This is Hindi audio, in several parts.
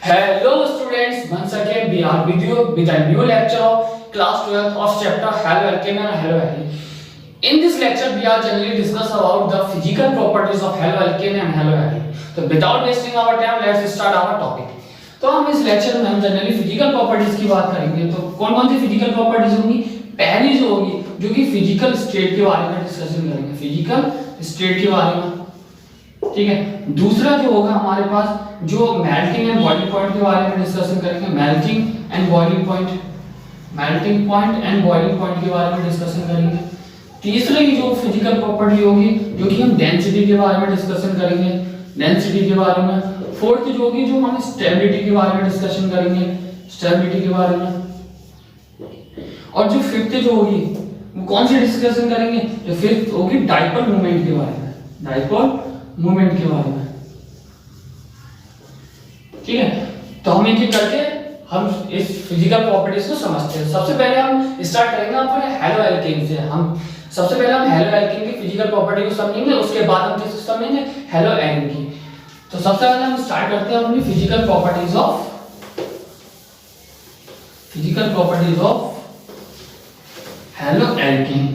Hello students, once again we are with you with a new lecture of class 12th of chapter Haloalkane and Haloalkene. In this lecture we are generally discuss about the physical properties of haloalkane and haloalkene. So without wasting our time, let's start our topic. तो हम इस लेक्चर में हम जनरली फिजिकल प्रॉपर्टीज की बात करेंगे. तो कौन-कौन सी फिजिकल प्रॉपर्टीज होंगी? पहली जो होगी जो कि फिजिकल स्टेट के बारे में डिस्कशन करेंगे, फिजिकल स्टेट के बारे में. ठीक है. दूसरा जो होगा हमारे पास जो मेल्टिंग एंड बॉइलिंग पॉइंट के बारे में डिस्कशन करेंगे, melting and boiling point, melting point and boiling point के बारे में डिस्कशन करेंगे. तीसरी जो फिजिकल प्रॉपर्टी होगी जो कि हम डेंसिटी के बारे में डिस्कशन करेंगे, डेंसिटी के बारे में. फोर्थ जो होगी जो हम स्टेबिलिटी के बारे में डिस्कशन करेंगे, स्टेबिलिटी के बारे में. और जो फिफ्थ जो होगी वो कौन सी डिस्कशन करेंगे? जो फिफ्थ होगी डाइपोल मोमेंट के बारे में, डाइपोल मोमेंट के बारे में. ठीक है. तो हम एक एक करके हम इस फिजिकल प्रॉपर्टीज को समझते हैं. सबसे पहले हम स्टार्ट करेंगे अपने हेलोएल्केन से. हम सबसे पहले हम हेलोएल्केन की फिजिकल प्रॉपर्टी को समझेंगे, उसके बाद हम किसको समझेंगे? हेलोएल्केन की. तो सबसे पहले हम स्टार्ट करते हैं अपनी physical properties of haloalkane,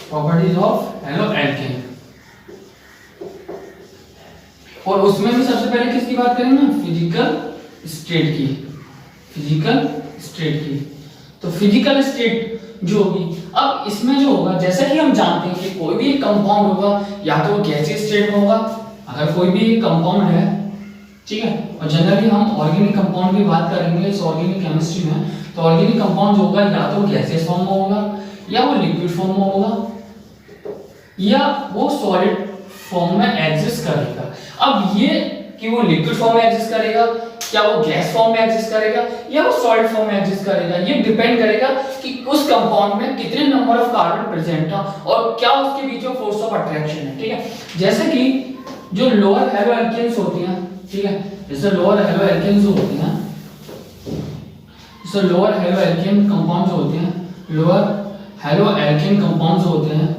properties of haloalkane. और उसमें भी सबसे पहले किसकी बात करेंगे? फिजिकल स्टेट की, फिजिकल स्टेट की. तो फिजिकल स्टेट जो होगी, अब इसमें जो होगा जैसा कि हम जानते हैं कि कोई भी कंपाउंड होगा या तो वो गैसीय स्टेट में होगा, अगर कोई भी कंपाउंड है. ठीक है. और जनरली हम ऑर्गेनिक कंपाउंड की बात करेंगे इस ऑर्गेनिक केमिस्ट्री में. तो ऑर्गेनिक कंपाउंड जो होगा या तो गैसियस फॉर्म में होगा या वो लिक्विड फॉर्म में होगा या वो सॉलिड फॉर्म में एग्जिस्ट करेगा. अब ये कि वो लिक्विड फॉर्म में एग्जिस्ट करेगा, क्या वो गैस फॉर्म में एग्जिस्ट करेगा या वो सॉलिड फॉर्म में एग्जिस्ट करेगा, ये डिपेंड करेगा कि उस कंपाउंड में कितने नंबर ऑफ कार्बन प्रेजेंट है और क्या उसके बीच में फोर्स ऑफ अट्रैक्शन है. ठीक है. जैसे कि जो लोअर हेलोएल्केन्स होती हैं, ठीक है, जैसे लोअर हेलोएल्केन्स होती हैं, जैसे लोअर हेलोएल्केन कंपाउंड्स होते हैं, लोअर हेलोएल्केन कंपाउंड्स होते हैं.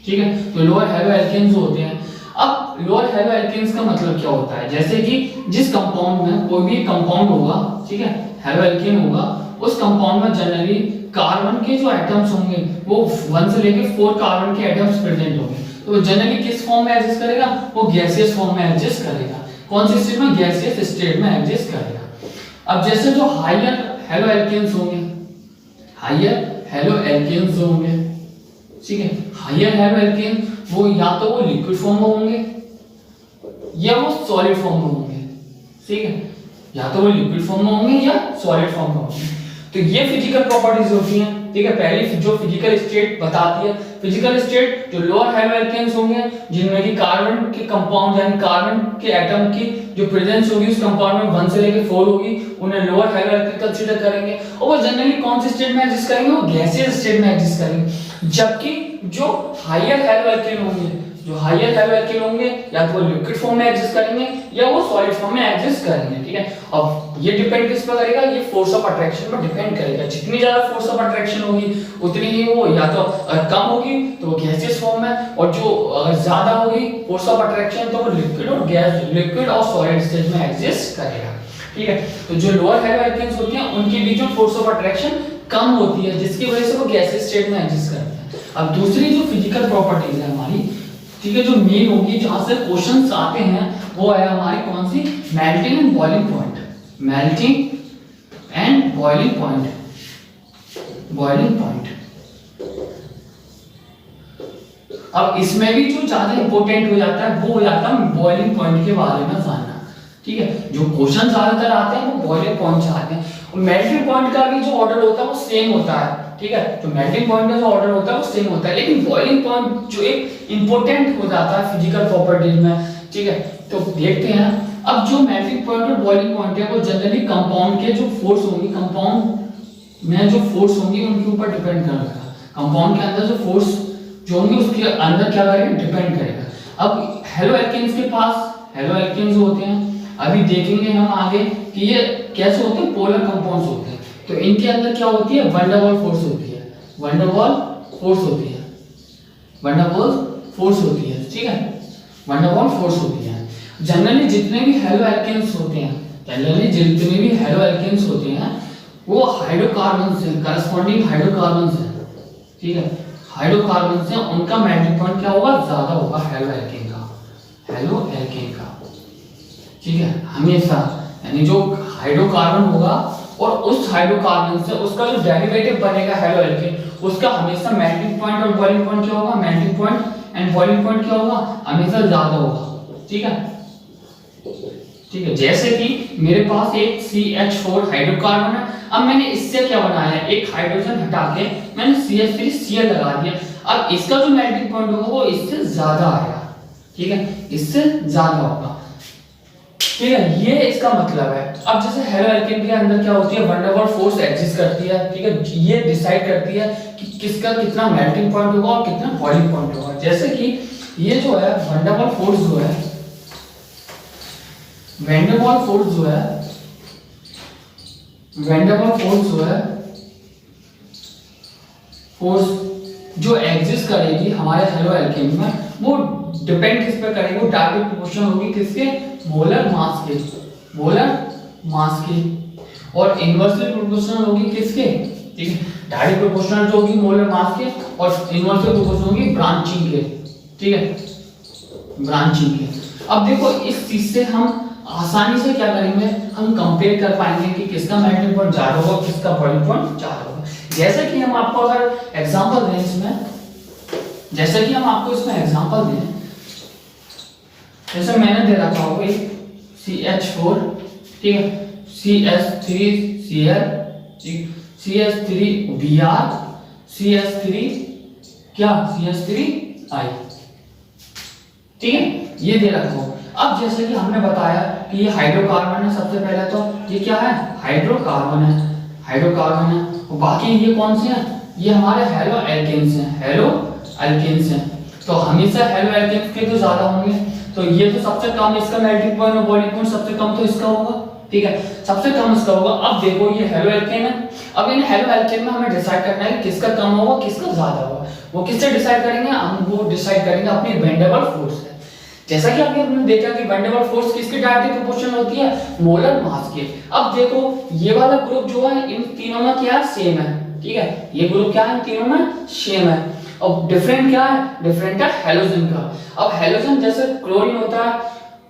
ठीक है. तो लोअर हेलोएल्केन्स होते हैं. अब लोअर हेलोएल्केन्स का मतलब क्या होता है? जैसे कि जिस कंपाउंड में कोई भी कंपाउंड होगा, ठीक है, हेलोएल्केन होगा, उस कंपाउंड में जनरली कार्बन के जो एटम्स होंगे वो 1 से लेकर 4 कार्बन के एटम्स प्रेजेंट होंगे. तो जनरली किस फॉर्म में एग्जिस्ट करेगा? वो गैसियस फॉर्म में एग्जिस्ट करेगा. कौन सी स्टेट में? गैसियस स्टेट में एग्जिस्ट करेगा. अब जैसे जो हायर हेलोएल्केन्स होंगे, हायर हेलोएल्केन्स होंगे, ठीक है, हायर हेलोएल्केन वो या तो वो लिक्विड फॉर्म में होंगे या वो सॉलिड फॉर्म में होंगे. ठीक है. या तो वो लिक्विड फॉर्म में होंगे या सॉलिड फॉर्म में होंगे. तो ये फिजिकल प्रॉपर्टीज होती हैं. ठीक है. पहली जो फिजिकल स्टेट बताती है, फिजिकल स्टेट जो लोअर हेलोएल्केन्स होंगे जिनमें कि कार्बन के कंपाउंड यानी कार्बन के एटम की जो प्रेजेंस होगी उस कंपाउंड में 1 से लेकर 4 होगी, उन्हें लोअर हेलोएल्केन कंसीडर करेंगे. और वो जनरली कौन सी स्टेट में एग्जिस्ट करेंगे? वो गैसियस स्टेट में एग्जिस्ट करेंगे. जबकि जो हायर हेलोएल्केन होंगे, जो हायर हेलोएल्केन होंगे या तो वो लिक्विड फॉर्म में एग्जिस्ट करेंगे या वो सॉलिड फॉर्म में एग्जिस्ट करेंगे. ठीक है. अब ये डिपेंड किस पर करेगा? ये फोर्स ऑफ अट्रैक्शन पर डिपेंड करेगा. जितनी ज्यादा फोर्स ऑफ अट्रैक्शन होगी उतनी ही वो या तो कम होगी तो वो गैसियस फॉर्म में, और जो अगर ज्यादा होगी फोर्स ऑफ अट्रैक्शन तो वो लिक्विड और गैस, लिक्विड और सॉलिड स्टेज में एग्जिस्ट करेगा. ठीक है. तो जो लोअर हेलोएल्केन्स होती हैं उनके बीच में फोर्स ऑफ अट्रैक्शन कम होती है जिसकी वजह से वो गैसियस स्टेट में एग्जिस्ट करते हैं. अब दूसरी जो फिजिकल प्रॉपर्टीज है हमारी, ठीक है, जो मेन होगी जहां से क्वेश्चंस आते हैं वो है हमारी कौन सी? Melting and boiling point, melting and boiling point, boiling point. अब इसमें भी जो ज्यादा इंपॉर्टेंट हो जाता है वो हो जाता है बॉइलिंग पॉइंट के बारे में जानना. ठीक है. जो क्वेश्चन ज्यादातर आते हैं वो बॉइलिंग पॉइंट से आते हैं. और मेल्टिंग पॉइंट का भी जो ऑर्डर होता है वो सेम होता है. ठीक है. तो मेल्टिंग पॉइंट का जो ऑर्डर होता है वो सेम होता है, लेकिन बॉइलिंग पॉइंट जो एक इंपॉर्टेंट हो जाता है फिजिकल प्रॉपर्टीज में. ठीक है. तो देखते हैं. अब जो मेल्टिंग पॉइंट और बॉइलिंग पॉइंट है वो जनरली कंपाउंड के जो फोर्स होंगी, कंपाउंड में जो फोर्स होंगी उनके ऊपर डिपेंड करेगा. कंपाउंड के अंदर जो फोर्स जो होंगे उसके अंदर क्या करेगा? डिपेंड करेगा. अब हेलोएल्केन्स के पास हेलोएल्केन्स होते हैं, अभी देखेंगे हम आगे कि ये कैसे होते हैं, पोलर कंपाउंड्स होते हैं. तो इनके अंदर क्या होती है? वैन डर वाल फोर्स होती है, वैन डर वाल फोर्स होती है, वैन डर वाल फोर्स होती है. ठीक है. वैन डर वाल फोर्स होती है. जनरली जितने भी हेलो एल्केन्स होते हैं, जनरली जितने भी हेलो एल्केन्स होते हैं वो हाइड्रोकार्बन से करस्पॉन्डिंग हाइड्रोकार्बन है, ठीक है, हाइड्रोकार्बन से उनका मेल्टिंग पॉइंट क्या होगा, ज्यादा होगा हेलो एल्केन का, हेलो एल्केन का, ठीक है, हमेशा, यानी जो हाइड्रोकार्बन होगा और उस हाइड्रोकार्बन से उसका जो डेरिवेटिव बनेगा हेलो एल्केन, उसका हमेशा मेल्टिंग पॉइंट और बॉइलिंग पॉइंट क्या होगा, melting point and boiling point क्या होगा, हमेशा ज्यादा होगा, ठीक है, ठीक है। जैसे कि मेरे पास एक CH4 हाइड्रोकार्बन है, अब मैंने इससे क्या बनाया है, एक हाइड्रोजन हटा के मैंने CH3Cl लगा दिया, अब इसका जो मेल्टिंग पॉइंट होगा वो इससे ज्यादा आएगा, ठीक है, इससे ज्यादा होगा, ठीक है, ये इसका मतलब है। अब जैसे हेलो एल्केन के अंदर क्या होती है, वन डबल फोर्स एग्जिस्ट करती है, ठीक है, ये डिसाइड करती है कि किसका कितना मेल्टिंग पॉइंट होगा और कितना बॉइलिंग पॉइंट होगा। जैसे कि ये जो है वन डबल फोर्स जो है, वैन डर वाल्स फोर्स जो है, वैन डर वाल्स फोर्स जो है, फोर्स जो एग्जिस्ट करेगी हमारे हेलो एल्केन में, वो डिपेंड किस पे करेगी, वो डायरेक्ट प्रोपोर्शनल होगी किसके, मोलर मास के, मोलर मास के, और इनवर्सली प्रोपोर्शनल होगी किसके, ठीक है, डायरेक्ट प्रोपोर्शनल जो होगी मोलर मास के और इनवर्सली प्रोपोर्शनल होगी ब्रांचिंग के, ठीक है, ब्रांचिंग के। अब देखो इस चीज से हम आसानी से क्या करेंगे, हम कंपेयर कर पाएंगे कि किसका मेल्टिंग पॉइंट ज्यादा होगा, किसका बॉइलिंग पॉइंट ज्यादा होगा। जैसे कि हम आपको अगर एग्जांपल दें इसमें, जैसे कि हम आपको इसमें एग्जांपल दें, जैसे मैंने दे रखा होगा एक CH4, ठीक है, CH3Cl, CH3Br, CH3 क्या, CH3I, ठीक है, ये दे रखा हो। अब जैसे कि हमने बताया कि ये हाइड्रोकार्बन है, सबसे पहले तो ये क्या है, हाइड्रोकार्बन है, हाइड्रोकार्बन है, और बाकी ये कौन से हैं, ये हमारे हेलो एल्केन्स हैं, हेलो एल्केन्स हैं, तो हमेशा हेलो एल्केन्स के तो ज्यादा होंगे, तो ये तो सबसे कम, इसका मेल्टिंग पॉइंट और बॉइलिंग पॉइंट सबसे कम तो इसका होगा, ठीक है, सबसे कम इसका होगा। अब देखो ये हेलो एल्केन है, अब इन हेलो एल्केन में हमें डिसाइड करना है किसका कम होगा किसका ज्यादा होगा, वो किससे डिसाइड करेंगे, हम वो डिसाइड करेंगे अपनी वैन डर वाल्स फोर्स से। जैसा कि आपने देखा कि वैन डर वाल्स फोर्स किसके डायरेक्टली प्रोपोर्शनल होती है, मोलर मास के। अब देखो ये वाला ग्रुप जो है इन तीनों में क्या सेम है, ठीक है, ये ग्रुप क्या है, इन तीनों में सेम है, और डिफरेंट क्या है, डिफरेंट है हैलोजन का। अब हैलोजन जैसे क्लोरीन होता है,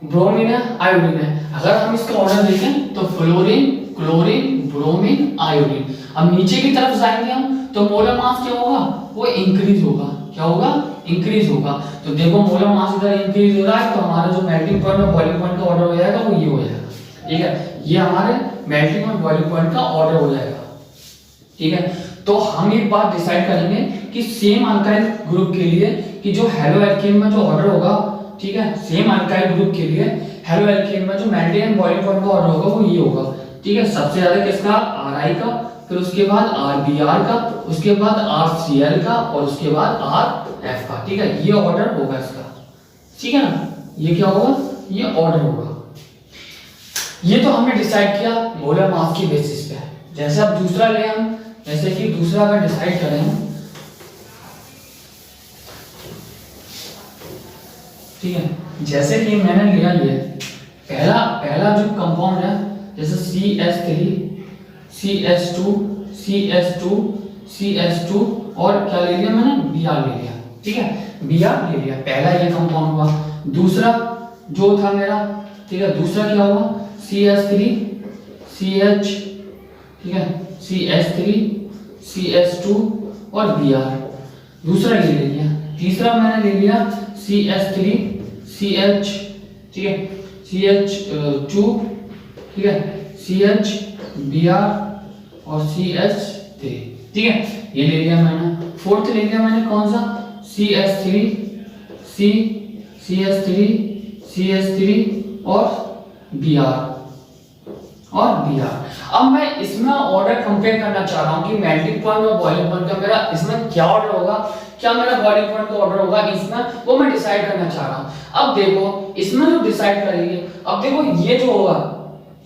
ब्रोमीन है, आयोडीन है, अगर हम इसका ऑर्डर देखें तो फ्लोरीन, क्लोरीन, ब्रोमीन, आयोडीन। अब नीचे की तरफ जाएंगे हम तो मोलर मास क्या होगा, वो इंक्रीज होगा, क्या होगा, इंक्रीज होगा। तो देखो मोलर मास इधर इंक्रीज हो रहा है, तो हमारा जो मेल्टिंग पॉइंट और बॉइलिंग पॉइंट का ऑर्डर हो जाएगा वो ये हो जाएगा, ठीक है, ये हमारे मेल्टिंग और बॉइलिंग पॉइंट का ऑर्डर हो जाएगा, ठीक है। तो हम एक बात डिसाइड करेंगे कि सेम अल्काइल ग्रुप के लिए कि जो हेलो एल्केन में जो ऑर्डर होगा, ठीक है, सेम अल्काइल ग्रुप के लिए हेलो एल्केन में जो मेल्टिंग एंड बॉइलिंग पॉइंट का ऑर्डर होगा वो ये होगा, ठीक है, सबसे ज्यादा किसका, Ri का, फिर उसके बाद Rbr का, उसके बाद RCl का, और उसके बाद Rf का, ठीक है, ये ऑर्डर होगा इसका, ठीक है ना, ये क्या होगा, ये ऑर्डर होगा। ये तो हमने डिसाइड किया मोलर मास की बेसिस पे। जैसे अब दूसरा ले हम, जैसे कि दूसरा अगर डिसाइड करें, ठीक है, जैसे कि मैंने लिया ये पहला जो कंपाउंड है, जैसे CH3, CH2, CH2, CH2 और क्या ले लिया मैंने, Br ले लिया, ठीक है, Br ले लिया, पहला ये कंपाउंड हुआ। दूसरा जो था मेरा, ठीक है, दूसरा क्या हुआ, CH3, CH, ठीक है, CH3, CH2 और Br, दूसरा ये ले लिया। तीसरा मैंने ले लिया CH3, CH, ठीक है, CH2, ठीक है, CH, Br और CH3, ठीक है, ये ले लिया मैंने। फोर्थ ले लिया मैंने कौन सा, CH3, CH3, CH3 और Br, अब मैं इसमें ऑर्डर कंपेयर करना चाह रहा हूं कि मेल्टिंग पॉइंट और बॉइलिंग पॉइंट का मेरा इसमें क्या ऑर्डर होगा, क्या मेरा बॉइलिंग पॉइंट का ऑर्डर होगा इसमें, वो मैं डिसाइड करना चाह रहा हूं। अब देखो इसमें जो डिसाइड करेंगे, अब देखो ये जो होगा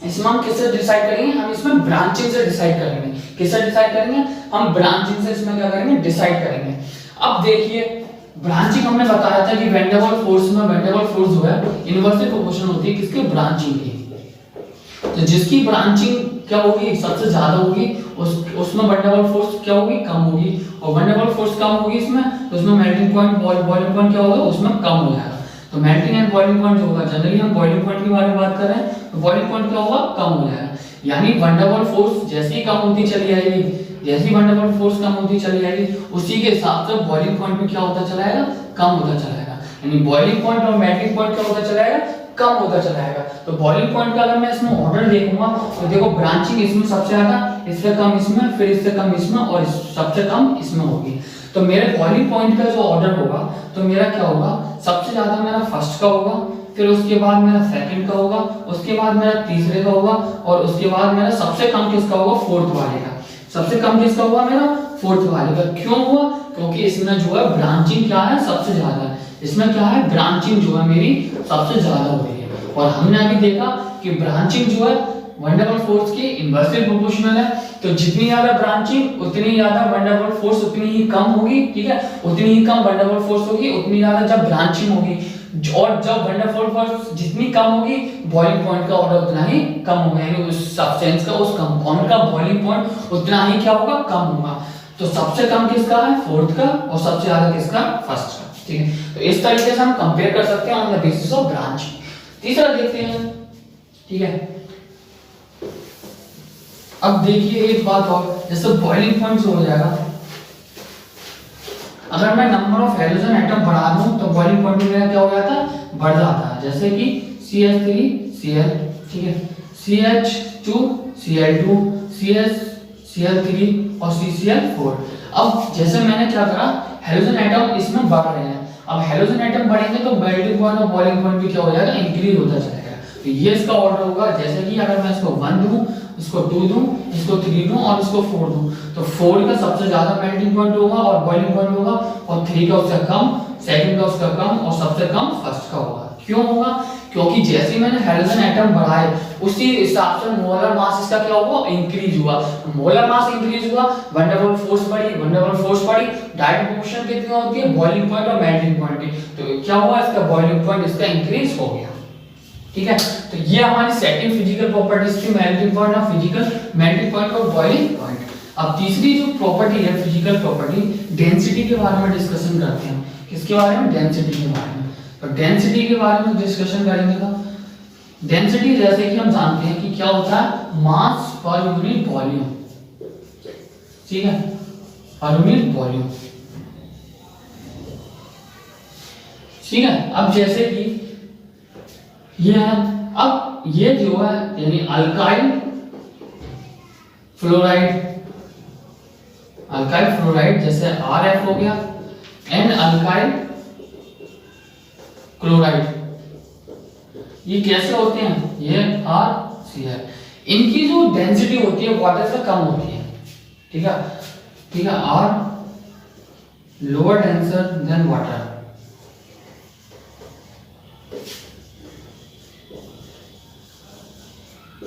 इसमें हम किससे डिसाइड करेंगे, हम इसमें ब्रांचिंग से डिसाइड करेंगे। किससे डिसाइड करेंगे, हम ब्रांचिंग से इसमें क्या करेंगे, डिसाइड करेंगे। अब देखिए ब्रांचिंग हमने बताया था कि वैन डेर वाल्स फोर्स में वैन डेर वाल्स फोर्स जो है इनवर्सली प्रोपोर्शनल होती है किसके, ब्रांचिंग की। तो जिसकी ब्रांचिंग क्या होगी, सबसे ज्यादा होगी, उसमें वैन डेर वाल्स फोर्स क्या होगी, कम होगी। और वैन डेर वाल्स फोर्स कम होगी इसमें, तो उसमें मेल्टिंग पॉइंट बॉइलिंग पॉइंट क्या होगा, उसमें कम हो जाएगा। तो मेल्टिंग एंड बॉइलिंग पॉइंट जो होगा, जनरली हम बॉइलिंग पॉइंट के बारे में बात कर रहे हैं, तो बॉइलिंग पॉइंट क्या होगा, कम हो जाएगा। यानी वैन डेर वाल्स फोर्स जैसे ही कम होती चली जाएगी, जैसे ही वैन डेर वाल्स फोर्स कम होती चली जाएगी, उसी के हिसाब से बॉइलिंग पॉइंट भी क्या होता चला जाएगा, कम होता चला जाएगा। यानी बॉइलिंग पॉइंट और मेल्टिंग पॉइंट क्या होता चला जाएगा, कम होता चला जाएगा। तो बॉइलिंग पॉइंट का अगर मैं इसमें ऑर्डर देखूंगा तो देखो ब्रांचिंग इसमें सबसे ज्यादा, इससे कम इसमें, फिर इससे कम इसमें और सबसे कम इसमें होगी। तो मेरे बॉइलिंग पॉइंट का जो ऑर्डर होगा तो मेरा क्या होगा, सबसे ज्यादा मेरा फर्स्ट का होगा, फिर उसके बाद मेरा सेकंड का होगा, उसके बाद मेरा तीसरे का होगा और उसके बाद मेरा सबसे कम किसका होगा, फोर्थ वाले का। सबसे कम किसका हुआ, मेरा फोर्थ वाले का। क्यों हुआ, क्योंकि इसमें जो है ब्रांचिंग क्या है, सबसे ज्यादा। इसमें क्या है, ब्रांचिंग जो है मेरी सबसे ज्यादा हो रही है। और हमने अभी देखा कि ब्रांचिंग जो है वैन डेर वाल्स फोर्स की इनवर्सली प्रोपोर्शनल है। तो जितनी ज्यादा ब्रांचिंग उतनी ज्यादा वैन डेर वाल्स फोर्स उतनी ही कम होगी, ठीक है, उतनी ही कम वैन डेर वाल्स फोर्स होगी, उतनी ज्यादा जब ब्रांचिंग होगी। और जब वैन डेर वाल्स फोर्स जितनी कम होगी, बॉइलिंग पॉइंट का ऑर्डर उतना ही कम होगा। यानी उस सब्सटेंस का, उस कंपाउंड का बॉइलिंग पॉइंट उतना ही क्या होगा, कम होगा। तो सबसे कम किसका है, फोर्थ का, और सबसे ज्यादा किसका, फर्स्ट का, ठीक है। तो इस तरीके से हम कंपेयर कर सकते हैं on the basis of branching. तीसरा देखते हैं, ठीक है। अब देखिए एक बात और, जैसे बॉइलिंग पॉइंट से हो जाएगा, अगर मैं नंबर ऑफ हाइड्रोजन एटम बढ़ा दूं तो बॉइलिंग पॉइंट मेरा क्या हो जाता है, बढ़ जाता है। जैसे कि CH3Cl, ठीक है, CH2 Cl2, CH3 और CCl4। अब जैसे मैंने क्या करा, हाइड्रोजन एटम इसमें बढ़ रहे हैं। अब हाइड्रोजन एटम बढ़ेंगे तो मेल्टिंग पॉइंट और बॉइलिंग पॉइंट भी क्या हो जाएगा, इंक्रीज होता जाएगा। तो ये इसका ऑर्डर होगा। जैसे कि अगर मैं इसको 1 दूं, इसको 2 दूं, इसको 3 दूं और इसको 4 दूं, तो 4 का सबसे ज्यादा मेल्टिंग पॉइंट होगा और बॉइलिंग पॉइंट होगा, और 3 का उससे कम, सेकंड का उसका कम और सबसे कम फर्स्ट का होगा। क्यों होगा, क्योंकि जैसे ही मैंने हाइड्रोजन एटम बढ़ाए उसी हिसाब से मोलर मास इसका क्या हुआ, इंक्रीज हुआ। मोलर मास इंक्रीज हुआ, वैन डेर वाल्स फोर्स बढ़ी, वैन डेर वाल्स फोर्स बढ़ी, डायरेक्ट प्रोपोर्शन कितनी होती है, बॉइलिंग पॉइंट और मेल्टिंग पॉइंट की। तो क्या हुआ, इसका बॉइलिंग पॉइंट इसका इंक्रीज हो गया, ठीक है। तो ये हमारी सेकंड फिजिकल प्रॉपर्टीज थी, मेल्टिंग पॉइंट और फिजिकल मेल्टिंग पॉइंट और बॉइलिंग पॉइंट। अब तीसरी जो प्रॉपर्टी है फिजिकल प्रॉपर्टी, डेंसिटी के बारे में डिस्कशन करते हैं। किसके बारे में, डेंसिटी के बारे में। तो डेंसिटी के बारे में डिस्कशन करेंगे। तो डेंसिटी जैसे कि हम जानते हैं कि क्या होता है, मास पर यूनिट वॉल्यूम, ठीक है, पर यूनिट वॉल्यूम, ठीक है। अब जैसे कि ये है, अब ये जो है यानी अल्काइल फ्लोराइड जैसे RF हो गया, एंड अल्काइल क्लोराइड, ये कैसे होते हैं, ये RCl। इनकी जो डेंसिटी होती है वाटर से कम होती है, ठीक है, ठीक है, R lower denser then water,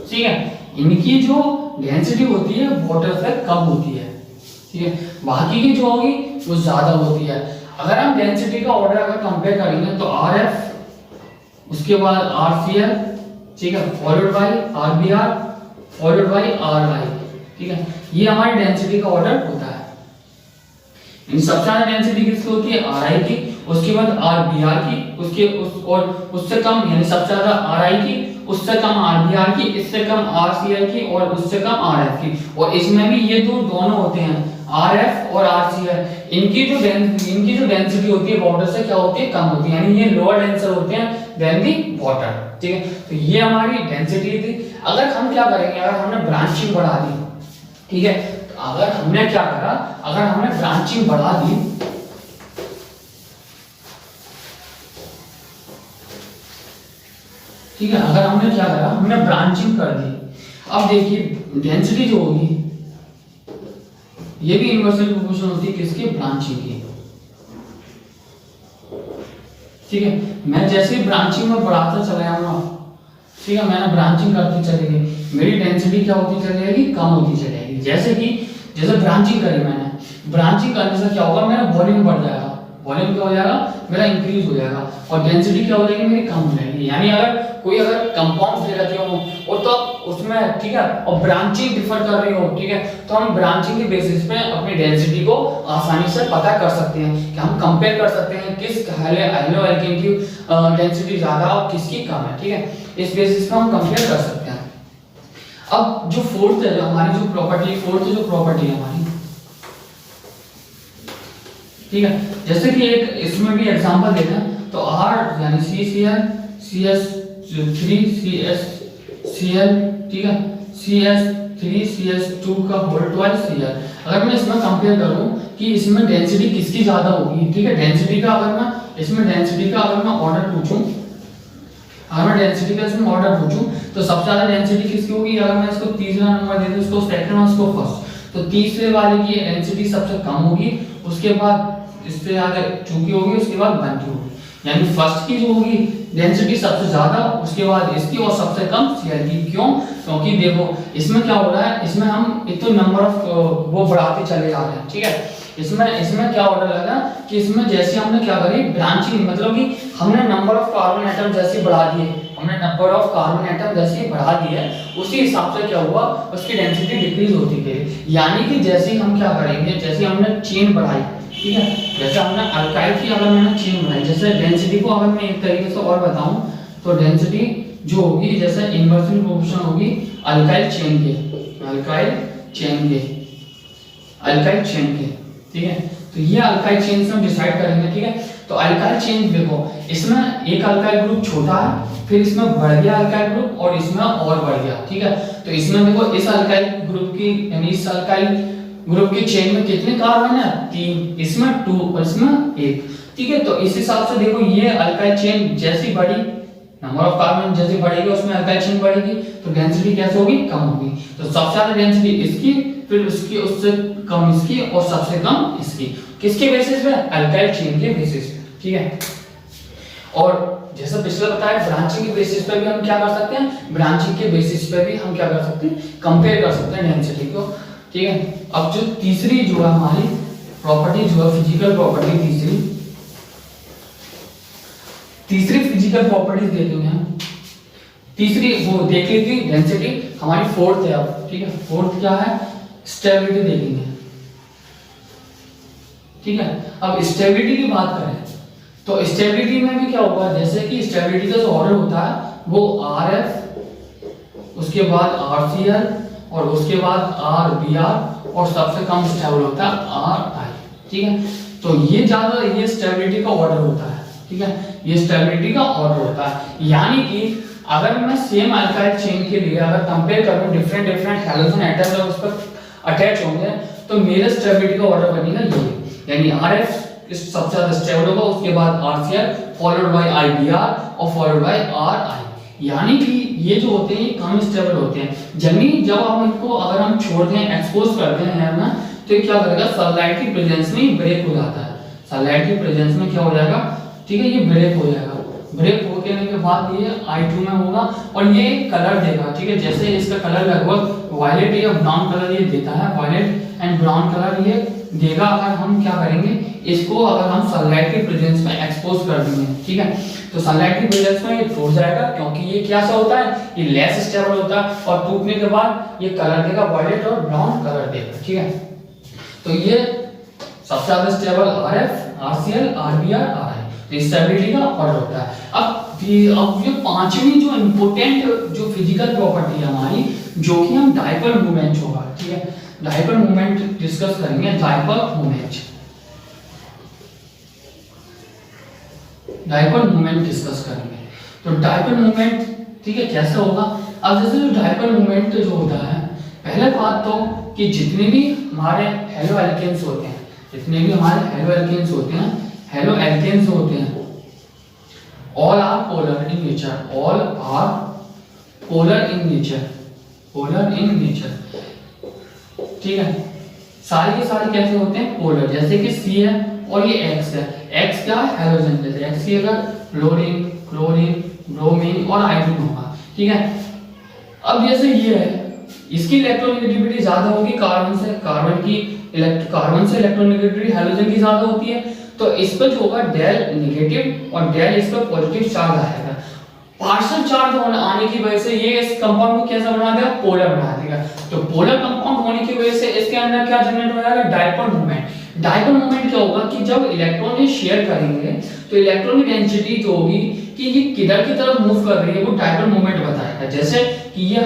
ठीक है। इनकी जो डेंसिटी होती है वाटर से कम होती है, ठीक है, बाकी की जो होगी वो ज्यादा होती है। अगर हम डेंसिटी का ऑर्डर अगर कंपेयर करेंगे तो RF, उसके बाद RCl, ठीक है, followed by RBr, followed by RI, ठीक है, ये हमारी डेंसिटी का ऑर्डर होता है। इन सबसे ज्यादा डेंसिटी किसकी होती है, RI की, उसके बाद RBr की, और उससे कम यानी सबसे ज्यादा RI की, उससे कम RBr की, इससे कम RCl की और उससे कम RF की। और इसमें भी ये दोनों होते हैं, RF और RCl। इनकी जो डेंसिटी होती है वाटर से क्या होती है, कम होती है, यानी ये लोअर डेंसर होते हैं देन दी वाटर, ठीक है। तो ये हमारी डेंसिटी थी। अगर हम क्या करेंगे, अगर हमने ब्रांचिंग बढ़ा दी, ठीक है, तो अगर हमने क्या करा, अगर हमने ब्रांचिंग बढ़ा दी, ठीक है, अगर हमने क्या करा, हमने ब्रांचिंग कर दी। अब देखिए डेंसिटी जो होगी ये भी इनवर्सली प्रोपोर्शनल होती है किसकी, ब्रांचिंग की, ठीक है। मैं जैसे ही ब्रांचिंग में बढ़ाता चला जाऊंगा, ठीक है, मैंने ब्रांचिंग करती चली गई, मेरी डेंसिटी क्या होती चली जाएगी, कम होती चली जाएगी। जैसे ब्रांचिंग करी मैंने, ब्रांचिंग करने से क्या होगा, मेरा वॉल्यूम बढ़ जाएगा, वॉल्यूम क्या हो जाएगा मेरा इंक्रीज हो जाएगा और डेंसिटी क्या हो जाएगी मेरी कम हो जाएगी। यानी अगर कोई कंपाउंड दे रखे हो और तो उसमें ठीक है और ब्रांचिंग डिफर कर रही हो, ठीक है, तो हम ब्रांचिंग के बेसिस पे अपनी डेंसिटी को आसानी से पता कर सकते हैं कि हम कंपेयर कर सकते हैं किस हेलो एल्केन की डेंसिटी ज्यादा और किसकी कम है, ठीक है, इस बेसिस पे हम कंपेयर कर सकते हैं। अब जो फोर्थ है, जो हमारी जो प्रॉपर्टी है हमारी, ठीक है, जैसे कि एक इसमें भी एग्जांपल देते हैं तो R यानी CCl CS3CsCl, ठीक है, CS3CS2 का होल ट्वाइस Cl। अगर मैं इसमें कंपेयर करूं कि इसमें डेंसिटी किसकी ज्यादा होगी, ठीक है, डेंसिटी का अगर मैं ऑर्डर पूछूं, तो सबसे ज्यादा डेंसिटी किसकी होगी, अगर मैं इसको तीसरा नंबर दे दूं, इसको सेकंड और इसको फर्स्ट, तो तीसरे वाले की डेंसिटी सबसे कम होगी, उसके बाद इससे आगे चूंकि होगी, उसके बाद वन की होगी, यानी फर्स्ट की जो होगी डेंसिटी सबसे ज्यादा, उसके बाद इसकी और सबसे कम Cl की। क्यों? क्योंकि देखो इसमें क्या हो रहा है, इसमें हम इतना नंबर ऑफ वो बढ़ाते चले जा रहे हैं, ठीक है, इसमें क्या ऑर्डर लगा कि इसमें जैसे हमने क्या करी ब्रांचिंग, मतलब कि हमने नंबर ऑफ कार्बन एटम जैसे बढ़ा दिए, उसी हिसाब से क्या हुआ उसकी डेंसिटी डिक्रीज होती गई। यानी कि जैसे हम क्या करेंगे, जैसे हमने चेन बढ़ाई, ठीक है, जैसे हमने अल्काइल की अगर मैंने चेन बढ़ाई, जैसे डेंसिटी को अगर मैं एक तरीके से और बताऊं तो डेंसिटी जो होगी जैसे इन्वर्सली प्रोपोर्शनल होगी अल्काइल चेन के, ठीक है, तो ये अल्काइल चेन से हम डिसाइड करेंगे, ठीक है। तो अल्काइल चेन देखो, इसमें एक अल्काइल ग्रुप छोटा है, फिर इसमें बढ़ गया अल्काइल ग्रुप और इसमें और बढ़ गया, ठीक है, तो इसमें देखो इस अल्काइल ग्रुप की यानी इस अल्काइल ग्रुप की चेन में कितने कार्बन है, 3, इसमें 2 और इसमें 1, ठीक है, तो इस हिसाब से देखो ये अल्काइल चेन जैसी बढ़ी, नंबर ऑफ कार्बन जैसे बढ़ेगी उसमें अल्काइल चेन बढ़ेगी, तो डेंसिटी कैसे होगी, कम होगी। तो सबसे ज्यादा डेंसिटी इसकी, फिर उसकी उससे कम इसकी और सबसे कम इसकी, किसके बेसिस पे, अल्काइल चेन के बेसिस पे, ठीक है। और जैसा पिछले बताया ब्रांचिंग के बेसिस पे भी हम क्या कर सकते हैं, ब्रांचिंग के बेसिस पे भी हम क्या कर सकते हैं, कंपेयर कर सकते हैं डेंसिटी को, ठीक है। अब जो तीसरी जो है हमारी प्रॉपर्टी जो है फिजिकल प्रॉपर्टी, तीसरी फिजिकल प्रॉपर्टीज देखेंगे हम। तीसरी वो देख ली थी डेंसिटी, हमारी फोर्थ है अब, ठीक है, फोर्थ क्या है, स्टेबिलिटी देखेंगे, ठीक है। अब स्टेबिलिटी की बात करें तो स्टेबिलिटी में भी क्या होगा, जैसे कि स्टेबिलिटी का जो ऑर्डर होता है वो RF, उसके बाद RCl और उसके बाद RBr और सबसे कम स्टेबल होता है RI, ठीक है। तो ये ज्यादा ये स्टेबिलिटी का ऑर्डर होता है, ठीक है, ये स्टेबिलिटी का ऑर्डर होता है। यानी कि अगर मैं सेम अल्काइल चेन के लिए अगर कंपेयर करूं डिफरेंट हैलोजन एटम्स जब उस पर अटैच होंगे तो मेरे स्टेबिलिटी का ऑर्डर बनेगा ये, यानी RF सबसे ज्यादा स्टेबल होगा, उसके बाद RCl फॉलोड बाय IBr और फॉलोड बाय RI। यानी कि ये जो होते हैं कम स्टेबल होते हैं, जमीन जब हम इनको अगर हम छोड़ते हैं एक्सपोज करते हैं एयर में तो ये क्या करेगा, सनलाइट की प्रेजेंस में ब्रेक हो जाता है, सनलाइट की प्रेजेंस में क्या हो जाएगा, ठीक है, ये ब्रेक हो जाएगा, ब्रेक होने के बाद ये I2 में होगा और ये कलर देगा, ठीक है, जैसे इसका कलर लगभग वायलेट या ब्राउन कलर ये देता है, वायलेट एंड ब्राउन कलर ये देगा अगर हम क्या करेंगे इसको, अगर हम सनलाइट की प्रेजेंस में एक्सपोज कर देंगे, ठीक है, तो सनलाइट की प्रेजेंस में ये टूट जाएगा क्योंकि ये क्या सा होता है, ये लेस स्टेबल होता है और टूटने के बाद ये कलर देगा वायलेट और ब्राउन कलर देगा, ठीक है। तो ये सबसे ज्यादा stable RF, RCl, RBr, RI, तो स्टेबिलिटी का ऑर्डर होता है। अब ये पांचवी जो इंपॉर्टेंट जो फिजिकल प्रॉपर्टी है हमारी, जो कि हम डायपोल मूवमेंट होगा, ठीक है, डायपोल मूवमेंट डिस्कस करेंगे, डायपोल मूवमेंट डिस्कस करेंगे। तो डायपोल मूवमेंट, ठीक है, कैसे होगा। अब जैसे जो डायपोल मूवमेंट जो होता है, पहले बात तो कि जितने भी हमारे हेलो एल्केन्स होते हैं, हेलो एल्केन्स होते हैं all are polar in nature, ठीक है, सारे के सारे कैसे होते हैं, पोलर, जैसे कि C है और ये X है, X क्या है, हैलोजन, जैसे X की अगर फ्लोरीन, क्लोरीन, ब्रोमीन और हाइड्रोजन होगा, ठीक है। अब जैसे ये है, इसकी इलेक्ट्रोनेगेटिविटी ज्यादा होगी कार्बन से, कार्बन से इलेक्ट्रोनेगेटिविटी हैलोजन की ज्यादा होती है, तो इस पर जो होगा डेल नेगेटिव और डेल इस पर पॉजिटिव चार्ज आएगा। पार्शियल चार्ज होने आने की वजह से ये इस कंपाउंड को कैसा बना देगा, पोलर बना देगा। तो पोलर कंपाउंड होने की वजह से इसके अंदर क्या जनरेट हो जाएगा, डायपोल मोमेंट। डायपोल मोमेंट क्या होगा कि जब इलेक्ट्रॉन ये शेयर करेंगे तो इलेक्ट्रॉन की डेंसिटी जो होगी कि ये किधर की तरफ मूव कर रही है वो डायपोल मोमेंट बताएगा। जैसे कि ये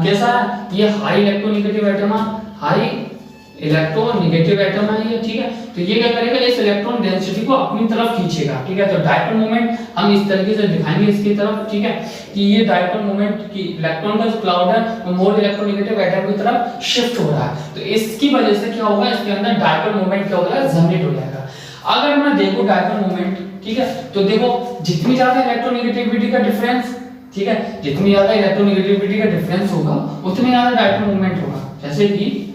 कैसा है, ये हाई इलेक्ट्रोनेगेटिव एटम है, हाई इलेक्ट्रोनेगेटिव एटम है ये, ठीक है। तो ये क्या करेगा, इस इलेक्ट्रॉन डेंसिटी को अपनी तरफ खींचेगा, ठीक है। तो डायपोल मोमेंट हम इस तरीके से दिखाएंगे इसकी तरफ, ठीक है, कि ये डायपोल मोमेंट की इलेक्ट्रॉन का जो क्लाउड है वो मोर इलेक्ट्रोनेगेटिव एटम की तरफ शिफ्ट हो रहा है। तो इसकी वजह से क्या होगा, इसके अंदर डायपोल मोमेंट क्या होगा, जनरेट हो जाएगा। अगर मैं देखो डायपोल मोमेंट, ठीक है, तो देखो जितनी ज्यादा इलेक्ट्रोनेगेटिविटी का डिफरेंस, ठीक है, जितनी ज्यादा इलेक्ट्रोनेगेटिविटी का डिफरेंस होगा उतनी ज्यादा डायपोल मोमेंट होगा। जैसे कि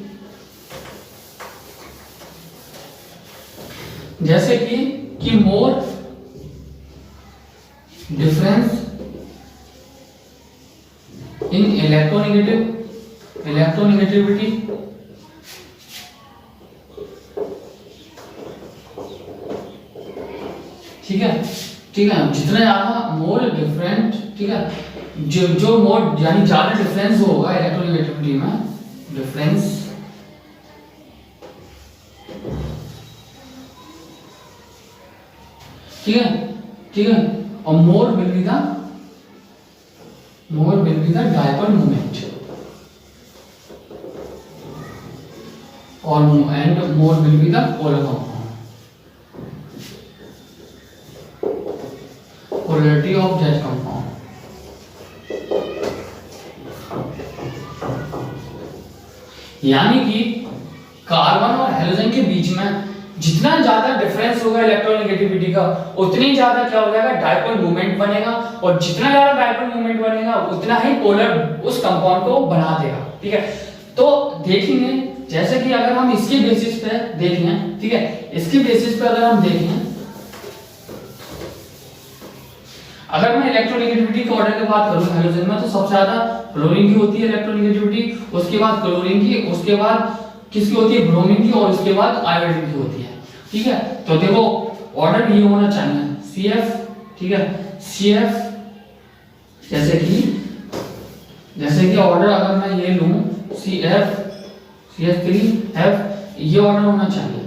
मोर डिफरेंस इन इलेक्ट्रोनेगेटिविटी, ठीक है, ठीक है, जितना ज्यादा मोर डिफरेंट, ठीक है, जो मोर यानी ज्यादा डिफरेंस होगा इलेक्ट्रोनेगेटिविटी में, डिफरेंस, ठीक है, ठीक है, और more will be the dipole moment और and more will be the polar compound, polarity of that compound. यानी कि कार्बन और हेलोजन के बीच में जितना ज्यादा डिफरेंस होगा इलेक्ट्रोनेगेटिविटी का उतनी ज्यादा क्या हो जाएगा, डायपोल मोमेंट बनेगा, और जितना ज्यादा डायपोल मोमेंट बनेगा उतना ही पोलर उस कंपाउंड को बना देगा, ठीक है। तो देखेंगे जैसे कि अगर हम इसके बेसिस पे देखें, ठीक है, इसके बेसिस पे अगर हम देखें, अगर मैं इलेक्ट्रोनेगेटिविटी के ऑर्डर की बात करूं हेलोजन में, तो सबसे ज्यादा फ्लोरीन की होती है इलेक्ट्रोनेगेटिविटी, उसके बाद क्लोरीन की, उसके बाद किसकी होती है, ब्रोमीन की, और उसके बाद आयोडीन की होती है, ठीक है। तो देखो ऑर्डर ये होना चाहिए CF, ठीक है, CF, जैसे कि ऑर्डर अगर मैं ये लूं CF CH3F, ये ऑर्डर होना चाहिए,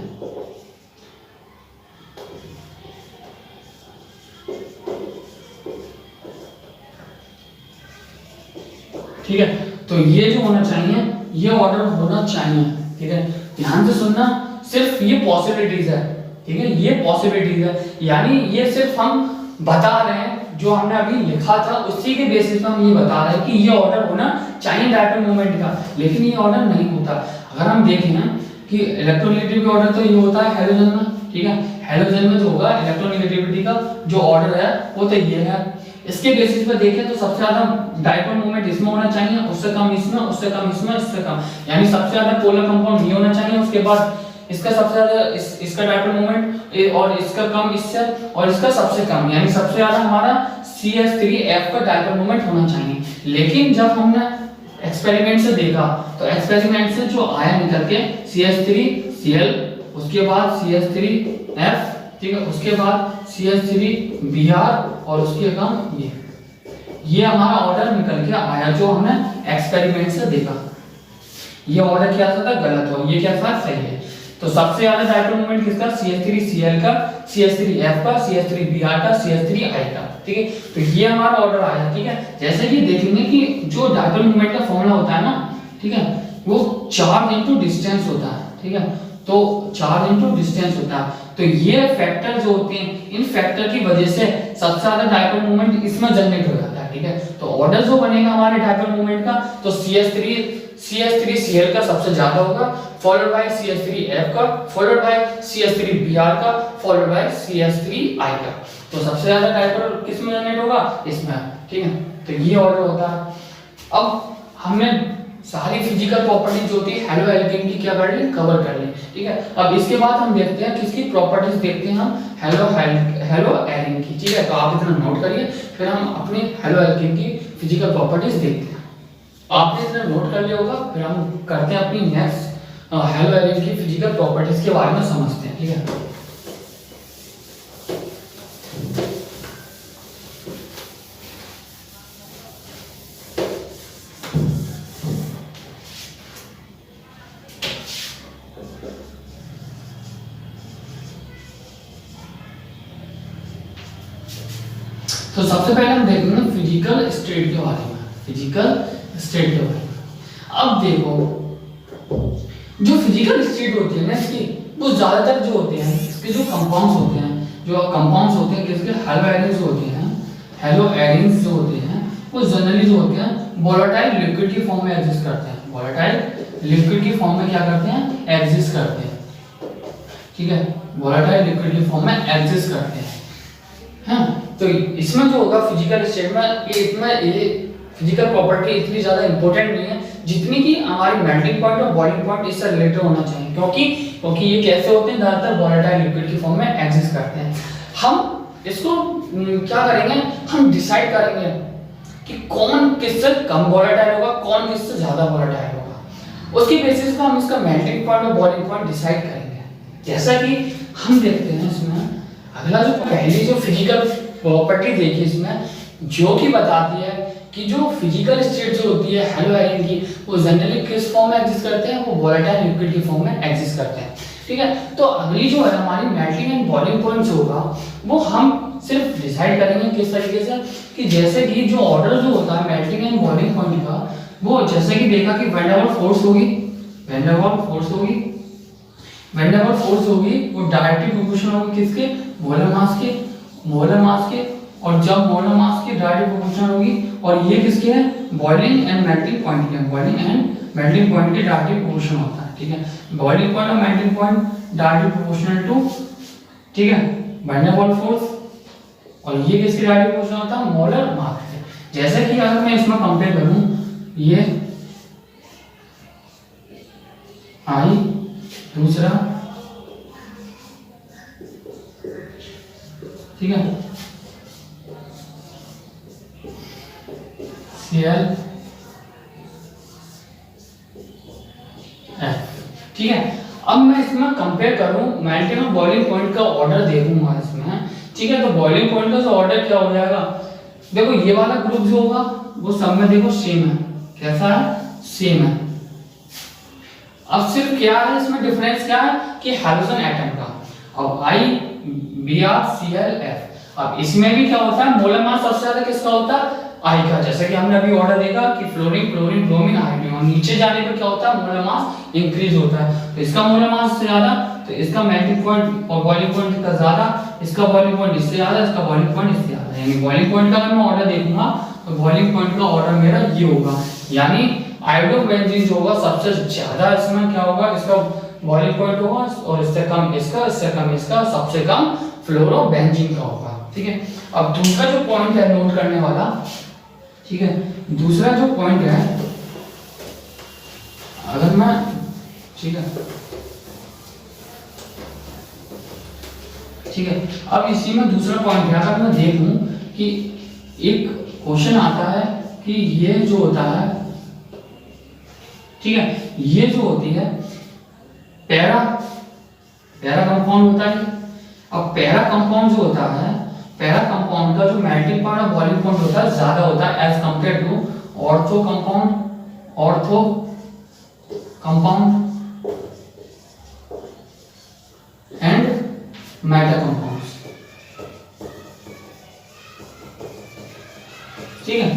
ठीक है। तो ये जो होना चाहिए ये ऑर्डर होना चाहिए, ठीक है। ध्यान से सुनना, सिर्फ ये पॉसिबिलिटीज है, ठीक है, ये पॉसिबिलिटीज है, यानी ये सिर्फ हम बता रहे हैं जो हमने अभी लिखा था उसी के बेसिस पे हम ये बता रहे हैं कि ये ऑर्डर होना चाहिए डायपोल मोमेंट का, लेकिन ये ऑर्डर नहीं होता। अगर हम देखें ना कि इलेक्ट्रोनेगेटिविटी ऑर्डर तो ये होता है हेलोजन में, ठीक है, हेलोजन में जो होगा इलेक्ट्रोनेगेटिविटी का जो ऑर्डर है वो तो ये है। इसके बेसिस पे देखें तो सबसे ज्यादा डायपोल मोमेंट इसमें होना चाहिए, उससे कम इसमें, उससे कम इसमें, इससे कम, यानी सबसे ज्यादा पोलर कंपाउंड ये होना चाहिए, उसके बाद इसका सबसे ज्यादा इसका डायपोल मोमेंट, और इसका कम इससे, और इसका सबसे कम, यानी सबसे ज्यादा हमारा CH3F का डायपोल मोमेंट होना चाहिए। लेकिन जब हमने एक्सपेरिमेंट से देखा तो एक्सपेरिमेंट से जो आया निकल के CH3Cl, उसके बाद CH3F, ठीक है, उसके बाद CH3Br, और उसके कम ये हमारा ऑर्डर निकल के आया जो हमने एक्सपेरिमेंट से देखा। ये ऑर्डर क्या था गलत हो, ये क्या था सही है। तो सबसे ज्यादा डायपोल मोमेंट किसका, CH3Cl का, CH3F का, CH3Br का, CH3I का, ठीक है। तो ये हमारा ऑर्डर आया, ठीक है। जैसे कि देखेंगे कि जो डायपोल मोमेंट का फॉर्मूला होता है ना, ठीक है, वो चार्ज इनटू डिस्टेंस होता है, ठीक है। तो चार्ज इनटू डिस्टेंस होता है, तो ये फैक्टर जो होते हैं इन फैक्टर की वजह से सबसे ज्यादा डायपोल मोमेंट इसमें जनरेट हो जाता है, ठीक है। तो ऑर्डर जो बनेगा हमारे डायपोल मोमेंट का, तो CH3Cl का सबसे ज्यादा होगा, फॉलोड बाय CH3F का, फॉलोड बाय CH3Br का, फॉलोड बाय CH3I का। तो सबसे ज्यादा डायपोल किसमें जनरेट होगा, इसमें, ठीक है। तो ये ऑर्डर होता है। अब हमने सारी फिजिकल प्रॉपर्टीज जो होती है हेलो एल्केन की क्या कर ली, कवर कर ली, ठीक है। अब इसके बाद हम देखते हैं किसकी प्रॉपर्टीज देखते हैं हम हेलो एल्केन की, ठीक है। तो आप इतना नोट करिए, फिर हम अपने हेलो एल्केन की फिजिकल प्रॉपर्टीज देखते हैं। आपने इतना नोट कर लिया होगा, फिर हम करते हैं अपनी नेक्स्ट हेलो एल्केन की फिजिकल प्रॉपर्टीज के बारे में समझते हैं, ठीक है। तो सबसे पहले हम देखेंगे फिजिकल स्टेट के बारे में, फिजिकल स्टेट के बारे में। अब देखो जो फिजिकल स्टेट होती है ना इसकी, वो ज्यादातर जो होते हैं इसके जो कंपाउंड्स होते हैं, किसके हेलो एरिन्स होते हैं, हेलो एरिन्स जो होते हैं वो जनरली जो होते हैं वोलेटाइल लिक्विड की फॉर्म में एग्जिस्ट करते हैं, वोलेटाइल लिक्विड की फॉर्म में क्या करते हैं, एग्जिस्ट करते हैं, ठीक है, वोलेटाइल लिक्विड की फॉर्म में एग्जिस्ट करते हैं। हाँ, तो इसमें जो होगा फिजिकल स्टेट में ये फिजिकल प्रॉपर्टी इतनी ज्यादा इंपॉर्टेंट नहीं है जितनी कि हमारी मेल्टिंग पॉइंट और बॉइलिंग पॉइंट इससे रिलेटेड होना चाहिए, क्योंकि ये कैसे होते हैं, ज्यादातर वोलेटाइल लिक्विड की फॉर्म में एग्जिस्ट करते हैं। हम इसको क्या करेंगे, हम डिसाइड करेंगे कि कौन किससे कम वोलेटाइल होगा, कौन किससे ज्यादा वोलेटाइल होगा, उसकी बेसिस पर हम इसका मेल्टिंग पॉइंट और बॉइलिंग पॉइंट डिसाइड करेंगे। जैसा कि हम देखते हैं इसमें अगला जो पहली जो फिजिकल प्रॉपर्टी देखी इसमें, जो कि बताती है कि जो फिजिकल स्टेट जो होती है हेलो एरिन की, वो जनरली किस फॉर्म में एग्जिस्ट करते हैं, वो वोलेटाइल लिक्विड की फॉर्म में एग्जिस्ट करते हैं, ठीक है। तो अगली जो है हमारी मेल्टिंग एंड बॉइलिंग पॉइंट जो होगा वो हम सिर्फ डिसाइड करेंगे किस तरीके से, कि जैसे कि जो ऑर्डर जो होता है मेल्टिंग एंड बॉइलिंग पॉइंट का, वो जैसे कि देखा कि वैन डेर वाल्स फोर्स होगी, वैन डेर वाल्स फोर्स होगी, वैन डेर वाल्स फोर्स होगी, वो डायरेक्टली प्रोपोर्शनल होगी किसके, मोलर मास के, और जब मोलर मास की डायरेक्ट प्रोपोर्शनल होगी, और ये किसके है, बॉइलिंग एंड मेल्टिंग पॉइंट के, बॉइलिंग एंड मेल्टिंग पॉइंट के डायरेक्ट प्रोपोर्शनल होता है, ठीक है, बॉइलिंग पॉइंट और melting point direct proportional to, ठीक है, वैन डेर वाल्स फोर्स, और ये किसके डायरेक्ट प्रोपोर्शनल होता है, मोलर मास के। जैसे कि अगर मैं इसमें कंपेयर करूं, ये आई दूसरा, ठीक है, Cl ठीक है। अब मैं इसमें कंपेयर करूं मेल्टिंग और बॉइलिंग पॉइंट का ऑर्डर देखूंगा इसमें, ठीक है। तो बॉइलिंग पॉइंट का जो ऑर्डर क्या हो जाएगा, देखो ये वाला ग्रुप जो होगा वो सब में देखो सेम है, कैसा है, सेम है। अब सिर्फ क्या है इसमें डिफरेंस क्या है कि हाइड्रोजन एटम का, अब IBr Cl F। अब इसमें भी क्या होता है, मोलर मास सबसे ज्यादा किसका होता है, I का, जैसे कि हमने अभी ऑर्डर देखा कि फ्लोरीन, क्लोरीन, ब्रोमीन, आयोडीन, और नीचे जाने पर क्या होता है, मोलर मास इंक्रीज होता है। तो इसका मोलर मास से ज्यादा, तो इसका मेल्टिंग पॉइंट और बॉइलिंग पॉइंट का ज्यादा, इसका बॉइलिंग पॉइंट इससे ज्यादा, इसका बॉइलिंग पॉइंट इससे ज्यादा, यानी बॉइलिंग पॉइंट का अगर मैं ऑर्डर देखूंगा तो बॉइलिंग पॉइंट का ऑर्डर मेरा ये होगा, यानी आयोडोबेंजीन जो होगा सबसे ज्यादा इसमें क्या होगा, इसका बॉइलिंग पॉइंट होगा, और इससे कम इसका, इससे कम इसका, सबसे कम फ्लोरोबेंजीन का होगा, ठीक है। अब दूसरा जो पॉइंट है नोट करने वाला, ठीक है, दूसरा जो पॉइंट है, अगर मैं, ठीक है, ठीक है, अब इसी में दूसरा पॉइंट है, अगर मैं देखूं कि एक क्वेश्चन आता है कि ये जो होता है, ठीक है, ये जो होती है पैरा कंपाउंड होता है। अब पैरा कंपाउंड जो होता है, पैरा कंपाउंड का जो मेल्टिंग पॉइंट और बॉइलिंग पॉइंट होता है ज्यादा होता है as compare to ortho compound and meta compounds, ठीक है,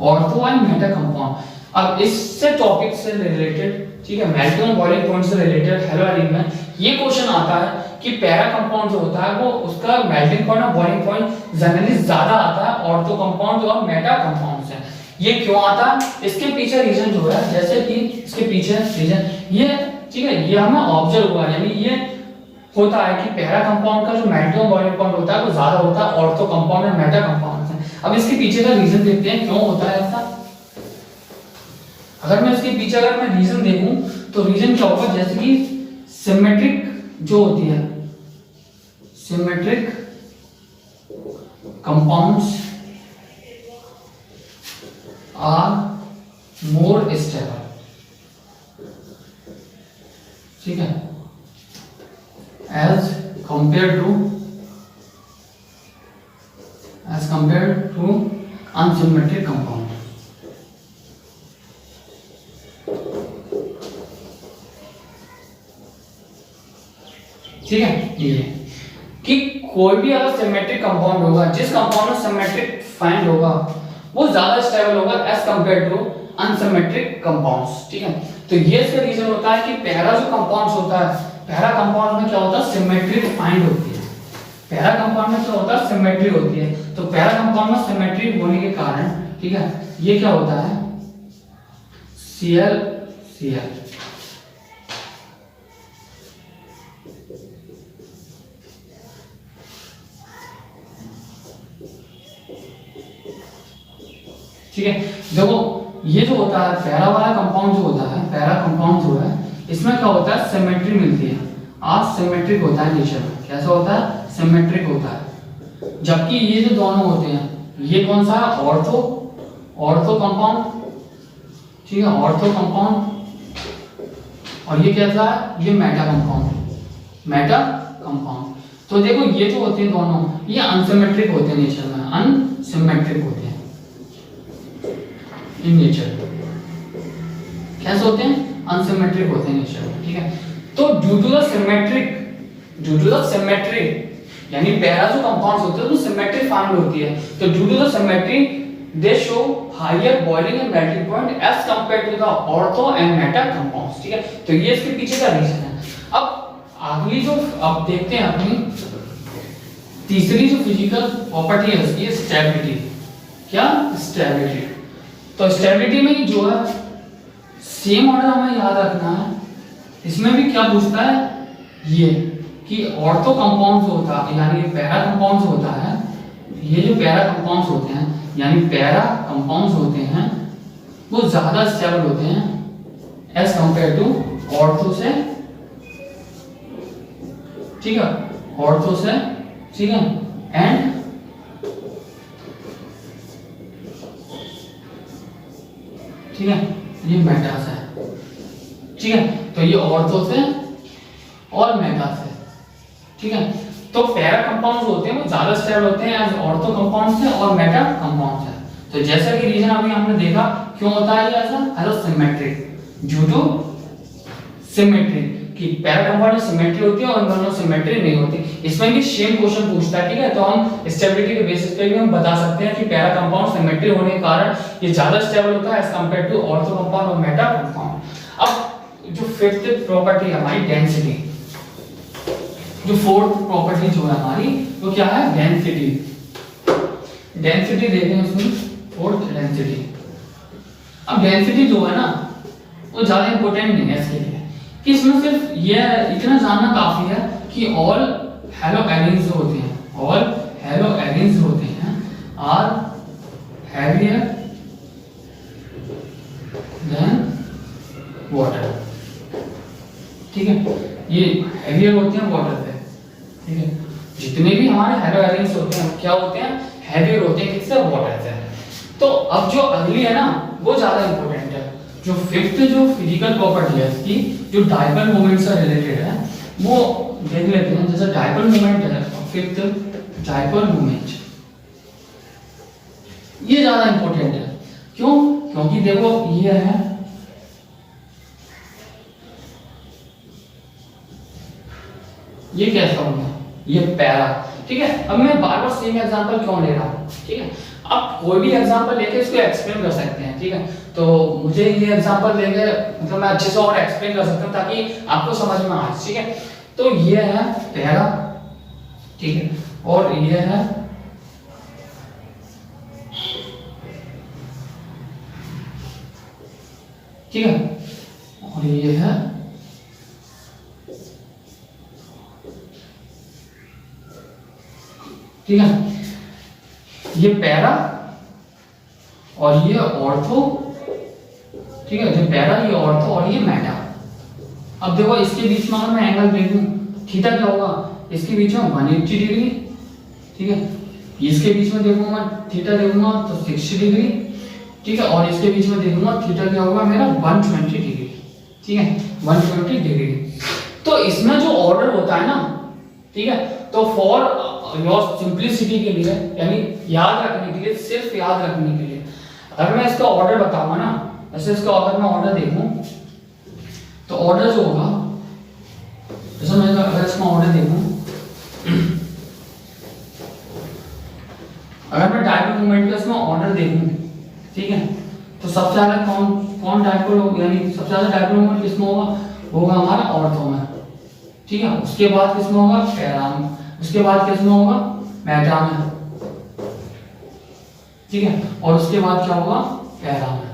ऑर्थो एंड मेटा कंपाउंड। अब इससे टॉपिक से रिलेटेड, ठीक है, मेल्टिंग और बॉइलिंग पॉइंट से रिलेटेड हेलो एरिन में ये क्वेश्चन आता है कि पैरा कंपाउंड जो होता है वो उसका मेल्टिंग पॉइंट और बॉइलिंग पॉइंट जनरली ज्यादा आता है ऑर्थो कंपाउंड और मेटा कंपाउंड से। ये क्यों आता है, इसके पीछे रीजन जो है, जैसे कि इसके पीछे रीजन ये, ठीक है, ये हमें ऑब्जर्व हुआ, यानी ये होता है कि पैरा कंपाउंड का जो मेल्टिंग और बॉइलिंग पॉइंट होता है वो ज्यादा होता है ऑर्थो कंपाउंड और मेटा कंपाउंड से। अब इसके पीछे का रीजन देखते हैं क्यों होता है ऐसा। अगर मैं इसके पीछे अगर मैं रीजन देखूं तो रीजन क्या होगा, जैसे कि सिमेट्रिक जो होती है, symmetric compounds are more stable, ठीक है, as compare to unsymmetric compound, ठीक है। ये कि कोई भी अगर सिमेट्रिक कंपाउंड होगा, जिस कंपाउंड में सिमेट्रिक फाइंड होगा वो ज्यादा स्टेबल होगा as compare to unsymmetric compounds, ठीक है। तो ये इसका रीजन होता है कि पहला जो कंपाउंड्स होता है, पहला कंपाउंड में क्या होता है, सिमेट्री फाइंड होती है। पहला कंपाउंड में क्या होता है, सिमेट्री होती है। तो पहला कंपाउंड में सिमेट्री होने के कारण, ठीक है, ये क्या होता है, Cl Cl, ठीक है। देखो ये जो होता है पहला वाला कंपाउंड जो होता है, पहला कंपाउंड जो है इसमें क्या होता है, सिमेट्री मिलती है, आज सिमेट्रिक होता है नेचर में। कैसा होता है, सिमेट्रिक होता है। जबकि ये जो दोनों होते हैं, ये कौन सा है, ऑर्थो कंपाउंड, ठीक है, ऑर्थो कंपाउंड। और ये कैसा है, ये मेटा कंपाउंड। तो देखो ये जो होते हैं दोनों, ये अनसिमेट्रिक होते हैं नेचर में, अनसिमेट्रिक होते हैं इन नेचर। कैसे होते हैं, अनसिमेट्रिक होते हैं नेचर में, ठीक है। तो ड्यू टू द सिमेट्री यानी पहला जो कंपाउंड्स होते हैं वो सिमेट्री फाइंड होती है, तो due to the symmetry they show higher boiling and melting point as compare to the ortho and meta compounds, ठीक है। तो ये इसके पीछे का रीजन है। अब अगली जो अब देखते हैं अपनी तीसरी जो फिजिकल प्रॉपर्टी है उसकी स्टेबिलिटी। क्या, स्टेबिलिटी। तो स्टेबिलिटी में जो है सेम ऑर्डर हमें याद रखना है। इसमें भी क्या पूछता है ये कि ऑर्थो कंपाउंड जो होता है यानी पैरा कंपाउंड जो होता है, ये जो पैरा कंपाउंड्स होते हैं यानी पैरा कंपाउंड्स होते हैं वो ज्यादा स्टेबल होते हैं एज कंपेयर टू ऑर्थो से, ठीक है, ऑर्थो से, ठीक है, एंड ठीक है, ये मेटा से, ठीक है। तो ये ऑर्थो से और मेटा से, ठीक है। तो पैरा कंपाउंड्स होते हैं वो ज्यादा स्टेबल होते हैं एज ऑर्थो कंपाउंड से और मेटा कंपाउंड से। तो जैसा कि रीजन अभी हमने देखा क्यों होता है ये ऐसा, as symmetric, due to symmetry, कि पैरा कंपाउंड में सिमेट्री होती है और इन दोनों सिमेट्री नहीं होती। इसमें भी सेम क्वेश्चन पूछता है, ठीक है। तो हम स्टेबिलिटी के बेसिस पे भी हम बता सकते हैं कि पैरा कंपाउंड सिमेट्री होने के कारण ये ज्यादा स्टेबल होता है as compare to ortho compound और मेटा कंपाउंड। अब जो फिफ्थ प्रॉपर्टी है हमारी डेंसिटी, जो फोर्थ प्रॉपर्टी जो है हमारी वो क्या है, डेंसिटी। डेंसिटी देखते हैं इसमें, फोर्थ डेंसिटी। अब डेंसिटी जो है ना वो ज्यादा इंपॉर्टेंट नहीं है इसके लिए, कि इसमें सिर्फ ये इतना जानना काफी है कि ऑल हेलो एलिन्स जो होते हैं, ऑल हेलो एलिन्स जो होते हैं आर हैवियर देन वाटर, ठीक है। ये हैवियर होते हैं वाटर से, ठीक है। जितने भी हमारे हेलो एलिमेंट्स होते हैं क्या होते हैं, हैवियर होते हैं किससे, वाटर से। तो अब जो अगली है ना वो ज्यादा इंपॉर्टेंट है। जो फिफ्थ जो फिजिकल प्रॉपर्टी है इसकी, जो डायपोल मोमेंट से रिलेटेड है, वो देख लेते हैं। जैसे डायपोल मोमेंट है, फिफ्थ डायपोल मोमेंट, ये ज्यादा इंपॉर्टेंट है। क्यों, क्योंकि देखो ये है ये कैसा हो गया, ये पैरा, ठीक है। अब मैं बार बार सेम एग्जांपल क्यों ले रहा हूँ, ठीक है। आप कोई भी एग्जांपल लेके इसको एक्सप्लेन कर सकते हैं, ठीक है। तो मुझे ये एग्जांपल लेके मतलब मैं अच्छे से और एक्सप्लेन कर सकता हूँ ताकि आपको समझ में आए, ठीक है। तो ये है पैरा, ठीक है, और ये है ठीक है, और ये है ठीक है, ये पैरा और ये ऑर्थो, ठीक है। ये पैरा, ये ऑर्थो और ये मेटा। अब देखो इसके बीच में अगर मैं एंगल देखूं थीटा क्या होगा, इसके बीच में 180 डिग्री, ठीक है। इसके बीच में देखूंगा मैं थीटा देखूंगा तो 60 डिग्री, ठीक है। और इसके बीच में देखूंगा थीटा क्या होगा मेरा 120 डिग्री, ठीक है, 120 डिग्री। तो इसमें जो ऑर्डर होता है ना, ठीक है, तो फॉर योर सिंपलिसिटी के लिए यानी याद रखने के लिए, सिर्फ याद रखने के लिए अगर मैं इसका ऑर्डर बताऊंगा ना, जैसे इसका अगर मैं ऑर्डर देखूं तो ऑर्डर जो होगा, जैसे मैं अगर इसका ऑर्डर देखूं अगर मैं डायपोल मोमेंट का इसमें ऑर्डर देखूं, ठीक है, तो सबसे ज्यादा कौन डायपोल होगा, यानी सबसे ज्यादा डायपोल मोमेंट किसमें होगा हमारा ऑर्थो में, ठीक है। उसके बाद किसमें होगा, पैरा में। उसके बाद किसमें होगा, मेटा में, ठीक है। और उसके बाद क्या होगा, पैरा में।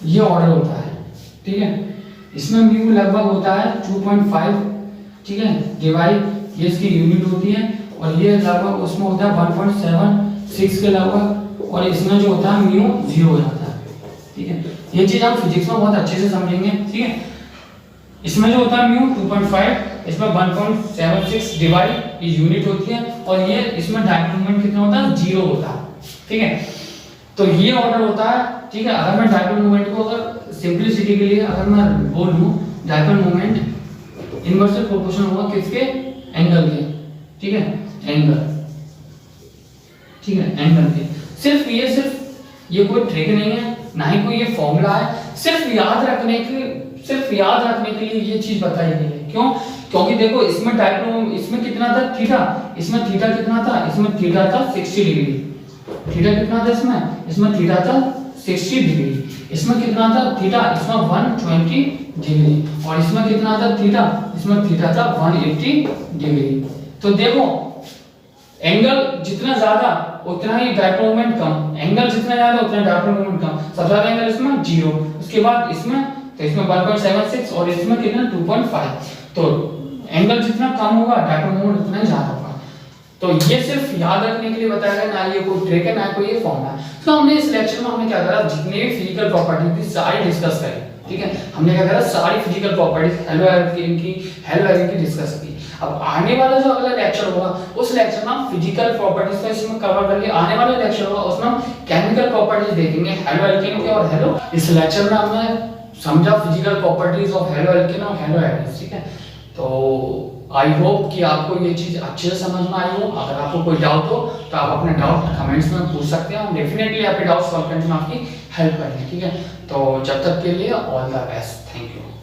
ये ऑर्डर होता है, ठीक है। इसमें म्यू लगभग होता है 2.5, ठीक है, डिवाइड, ये इसकी यूनिट होती है, और ये लगभग उसमें होता है 1.76 के लगभग, और इसमें जो होता है म्यू 0 हो जाता है, ठीक है। ये चीज हम फिजिक्स में बहुत अच्छे से समझेंगे, ठीक है। इसमें जो होता है म्यू 2.5, इसमें 1.76 डिवाइड ये यूनिट होती है, और ये इसमें डायपोल मोमेंट कितना होता है, 0 होता है, ठीक है। तो ये ऑर्डर होता है, ठीक है। अगर मैं डायपोल मोमेंट को अगर सिंपलिसिटी के लिए अगर मैं बोलूं, डायपोल मोमेंट इनवर्सली प्रोपोर्शनल होगा किसके, एंगल के, ठीक है, एंगल, ठीक है, एंगल के। सिर्फ ये कोई ट्रिक नहीं है, ना ही कोई ये फॉर्मूला है, सिर्फ याद रखने के लिए ये चीज बताई गई है। क्यों? क्योंकि देखो इसमें डायपोल, इसमें कितना था थीटा, इसमें थीटा कितना था, इसमें थीटा था 60 डिग्री, थीटा कितना था इसमें थीटा था 60 डिग्री, इसमें कितना था थीटा, इसमें 120 डिग्री, और इसमें कितना था थीटा, इसमें थीटा था 180 डिग्री। तो देखो एंगल जितना ज्यादा उतना ही डायपोल मोमेंट कम, एंगल जितना ज्यादा उतना डायपोल मोमेंट कम। सबसे ज्यादा एंगल इसमें 0, उसके बाद इसमें, तो इसमें 1.76 और इसमें कितना 2.5। तो एंगल जितना कम होगा डायपोल मोमेंट उतना ही ज्यादा होगा। तो ये सिर्फ याद रखने के लिए बताया गया, ना ये कोई ट्रिक है, ना कोई ये फॉर्मूला है। तो हमने इस लेक्चर में हमने क्या करा, जितने भी फिजिकल प्रॉपर्टीज थी सारी डिस्कस करी, ठीक है। हमने क्या करा, सारी फिजिकल प्रॉपर्टीज हेलो एल्केन की डिस्कस की। अब आने वाला जो अगला लेक्चर होगा, उस लेक्चर में हम फिजिकल प्रॉपर्टीज को इसमें कवर करके आने वाला लेक्चर होगा उसमें हम केमिकल प्रॉपर्टीज देखेंगे हेलो एल्केन के और हेलो। इस लेक्चर में हमने समझा physical properties of halo alkane और हेलो एल्केन, ठीक है। तो आई होप कि आपको ये चीज अच्छे से समझ में आई हो। अगर आपको कोई डाउट हो तो आप अपने डाउट कमेंट्स में पूछ सकते हैं, हम डेफिनेटली आपके डाउट सॉल्व करने में आपकी हेल्प करेंगे, ठीक है। तो जब तक के लिए all the best, thank you.